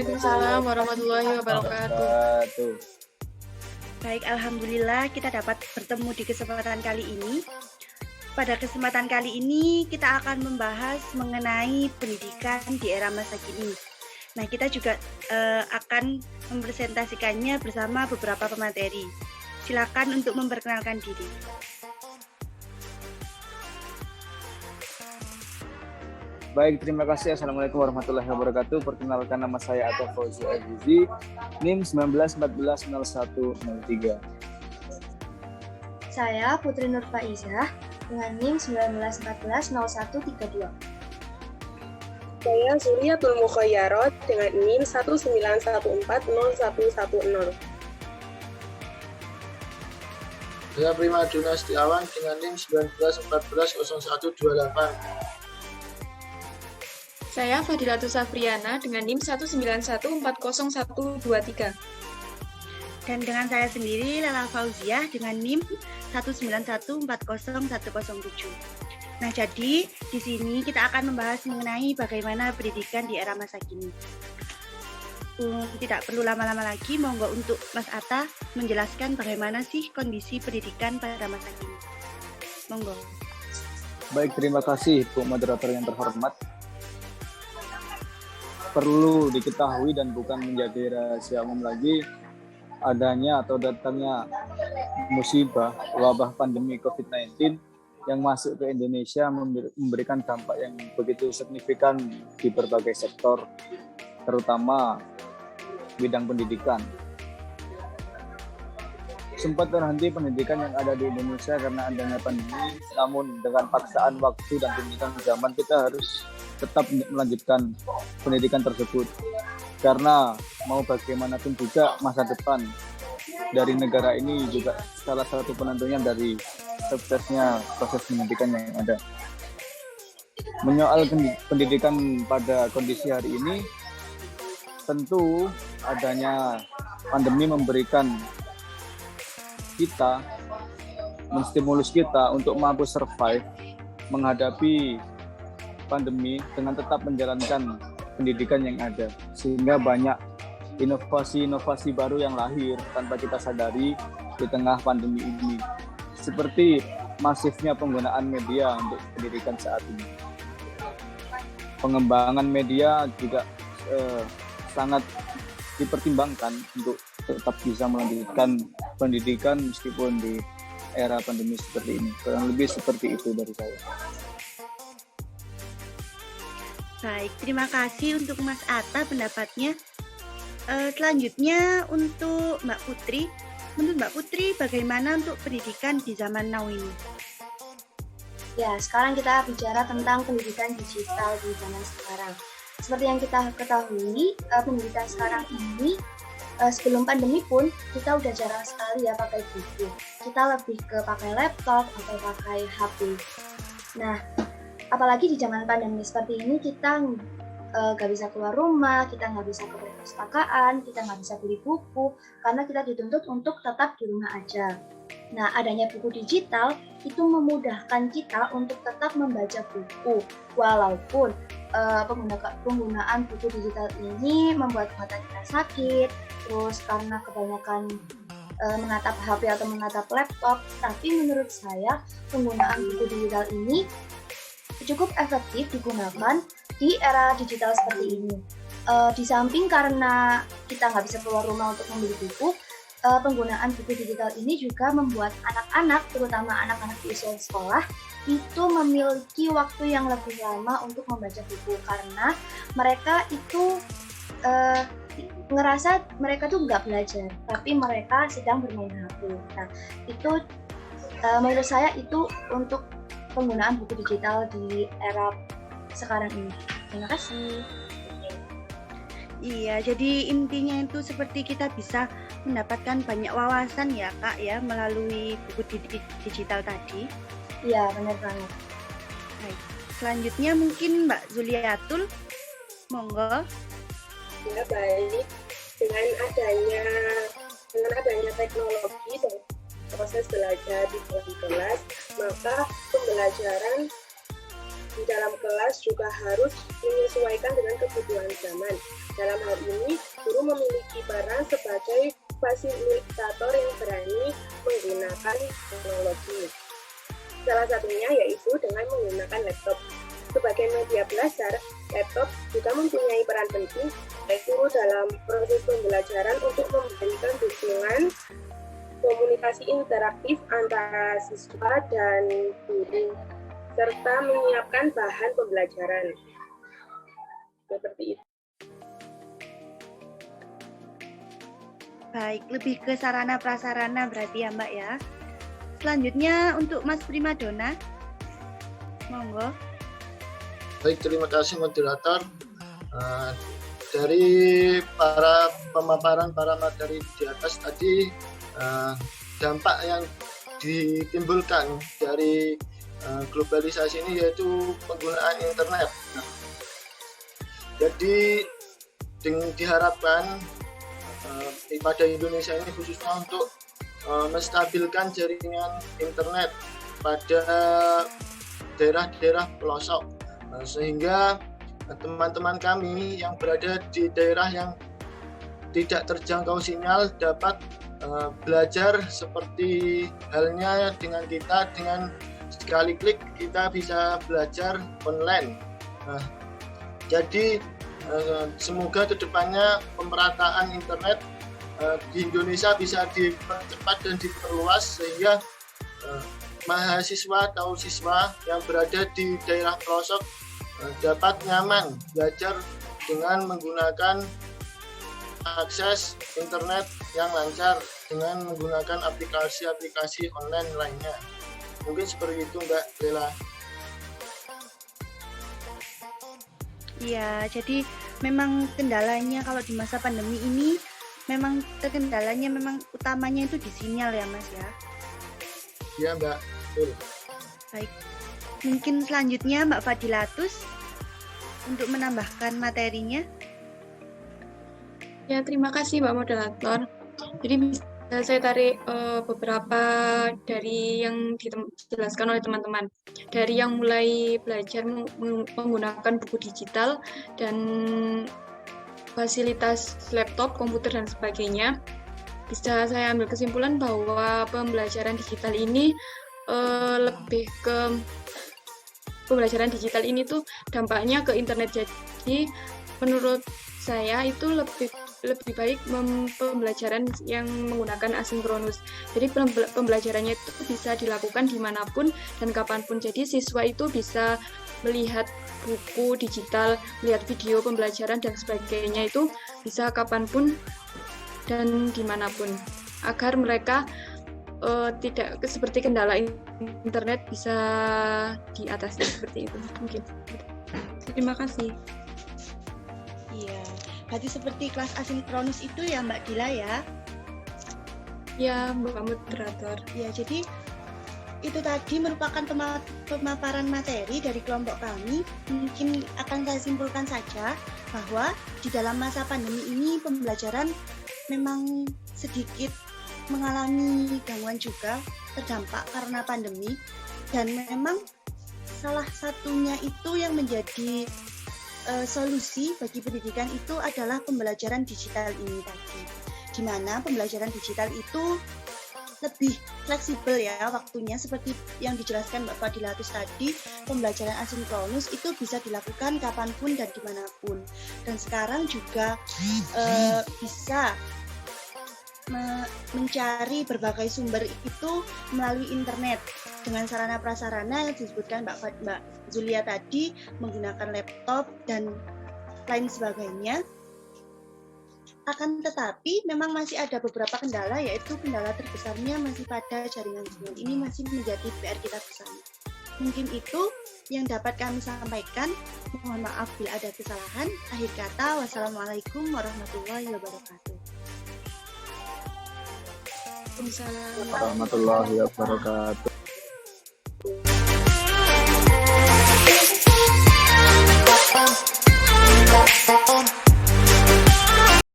Waalaikumsalam warahmatullahi wabarakatuh. Baik, alhamdulillah kita dapat bertemu di kesempatan kali ini. Pada kesempatan kali ini kita akan membahas mengenai pendidikan di era masa kini. Nah, kita juga akan mempresentasikannya bersama beberapa pemateri. Silakan untuk memperkenalkan diri. Baik, terima kasih. Assalamualaikum warahmatullahi wabarakatuh. Perkenalkan, nama saya Atta Fauzi Azizi, NIM 19140103. Saya Putri Nur Faizah dengan NIM 19140132. Saya Zuriatul Mukhayyarot dengan NIM 19140110. Saya Prima Juna Setiawan dengan NIM 19140128. Saya Fadilatul Safriana dengan NIM 19140123. Dan dengan saya sendiri, Lela Fauziah dengan NIM 19140107. Nah, jadi di sini kita akan membahas mengenai bagaimana pendidikan di era masa kini. Tidak perlu lama-lama lagi, monggo untuk Mas Atta menjelaskan bagaimana sih kondisi pendidikan pada masa kini. Monggo. Baik, terima kasih Bu Moderator yang terhormat. Perlu diketahui dan bukan menjadi rahasia umum lagi, adanya atau datangnya musibah wabah pandemi COVID-19 yang masuk ke Indonesia memberikan dampak yang begitu signifikan di berbagai sektor, terutama bidang pendidikan. Sempat terhenti pendidikan yang ada di Indonesia karena adanya pandemi, namun dengan paksaan waktu dan tuntutan zaman kita harus tetap melanjutkan pendidikan tersebut. Karena mau bagaimanapun juga masa depan dari negara ini juga salah satu penentunya dari suksesnya proses pendidikan yang ada. Menyoal pendidikan pada kondisi hari ini, tentu adanya pandemi memberikan kita, menstimulus kita untuk mampu survive menghadapi pandemi dengan tetap menjalankan pendidikan yang ada, sehingga banyak inovasi-inovasi baru yang lahir tanpa kita sadari di tengah pandemi ini, seperti masifnya penggunaan media untuk pendidikan saat ini. Pengembangan media juga sangat dipertimbangkan untuk tetap bisa melanjutkan pendidikan meskipun di era pandemi seperti ini. Kurang lebih seperti itu dari saya. Baik, terima kasih untuk Mas Atta pendapatnya. Selanjutnya untuk Mbak Putri. Menurut Mbak Putri, bagaimana untuk pendidikan di zaman now ini? Ya, sekarang kita bicara tentang pendidikan digital di zaman sekarang. Seperti yang kita ketahui, pendidikan sekarang ini sebelum pandemi pun kita udah jarang sekali ya pakai buku. Kita lebih ke pakai laptop atau pakai HP. Nah, apalagi di zaman pandemi seperti ini, kita nggak bisa keluar rumah, kita nggak bisa ke perpustakaan, kita nggak bisa beli buku, karena kita dituntut untuk tetap di rumah aja. Nah, adanya buku digital itu memudahkan kita untuk tetap membaca buku, walaupun penggunaan buku digital ini membuat mata kita sakit, terus karena kebanyakan menatap HP atau menatap laptop, tapi menurut saya penggunaan buku digital ini cukup efektif digunakan di era digital seperti ini. Di samping karena kita nggak bisa keluar rumah untuk membeli buku, penggunaan buku digital ini juga membuat anak-anak, terutama anak-anak di usia sekolah, itu memiliki waktu yang lebih lama untuk membaca buku karena mereka itu ngerasa mereka tuh nggak belajar, tapi mereka sedang bermain HP. Nah, itu menurut saya itu untuk penggunaan buku digital di era sekarang ini. Terima kasih. Iya, jadi intinya itu seperti kita bisa mendapatkan banyak wawasan ya Kak ya melalui buku digital tadi. Iya, benar banget. Baik. Selanjutnya mungkin Mbak Zuliatul, monggo. Ya, baik. Dengan adanya teknologi dan proses belajar di kelas, maka pembelajaran di dalam kelas juga harus menyesuaikan dengan kebutuhan zaman. Dalam hal ini, guru memiliki peran sebagai fasilitator yang berani menggunakan teknologi. Salah satunya yaitu dengan menggunakan laptop. Sebagai media belajar, laptop juga mempunyai peran penting yaitu dalam proses pembelajaran untuk memberikan dukungan komunikasi interaktif antara siswa dan guru, serta menyiapkan bahan pembelajaran. Seperti itu. Baik, lebih ke sarana prasarana berarti ya Mbak ya. Selanjutnya untuk Mas Primadona, monggo. Baik, terima kasih moderator. Dari para pemaparan para materi di atas tadi, dampak yang ditimbulkan dari globalisasi ini yaitu penggunaan internet. Jadi diharapkan pada Indonesia ini khususnya untuk menstabilkan jaringan internet pada daerah-daerah pelosok, sehingga teman-teman kami yang berada di daerah yang tidak terjangkau sinyal dapat belajar seperti halnya dengan kita, dengan sekali klik kita bisa belajar online. Jadi semoga kedepannya pemerataan internet di Indonesia bisa dipercepat dan diperluas sehingga mahasiswa atau siswa yang berada di daerah pelosok dapat nyaman belajar dengan menggunakan akses internet yang lancar dengan menggunakan aplikasi-aplikasi online lainnya. Mungkin seperti itu Mbak Bella. Iya, jadi memang kendalanya kalau di masa pandemi ini memang terkendalanya memang utamanya itu di sinyal ya Mas ya. Iya Mbak, betul. Baik, mungkin selanjutnya Mbak Fadilatus untuk menambahkan materinya. Ya, terima kasih Mbak Moderator. Jadi bisa saya tarik beberapa dari yang dijelaskan oleh teman-teman. Dari yang mulai belajar menggunakan buku digital dan fasilitas laptop, komputer, dan sebagainya, bisa saya ambil kesimpulan bahwa pembelajaran digital ini lebih ke pembelajaran digital ini tuh dampaknya ke internet. Jadi menurut saya itu lebih baik pembelajaran yang menggunakan asinkronus. Jadi pembelajarannya itu bisa dilakukan dimanapun dan kapanpun. Jadi siswa itu bisa melihat buku digital, melihat video pembelajaran dan sebagainya itu bisa kapanpun dan dimanapun. Agar mereka tidak seperti kendala internet bisa diatasi seperti itu mungkin. Terima kasih. Iya, berarti seperti kelas asinkronus itu ya Mbak Dila ya? Ya, Mbak Moderator. Ya, jadi itu tadi merupakan pemaparan materi dari kelompok kami. Mungkin akan saya simpulkan saja bahwa di dalam masa pandemi ini pembelajaran memang sedikit mengalami gangguan juga, terdampak karena pandemi, dan memang salah satunya itu yang menjadi solusi bagi pendidikan itu adalah pembelajaran digital ini tadi, di mana pembelajaran digital itu lebih fleksibel ya waktunya, seperti yang dijelaskan Mbak Fadilatus tadi. Pembelajaran asinkronus itu bisa dilakukan kapanpun dan dimanapun, dan sekarang juga bisa mencari berbagai sumber itu melalui internet dengan sarana prasarana yang disebutkan Mbak Zulia tadi, menggunakan laptop dan lain sebagainya. Akan tetapi memang masih ada beberapa kendala, yaitu kendala terbesarnya masih pada jaringan sinyal. Ini masih menjadi PR kita bersama. Mungkin itu yang dapat kami sampaikan. Mohon maaf bila ada kesalahan. Akhir kata, wassalamualaikum warahmatullahi wabarakatuh. Waalaikumsalam warahmatullahi wabarakatuh.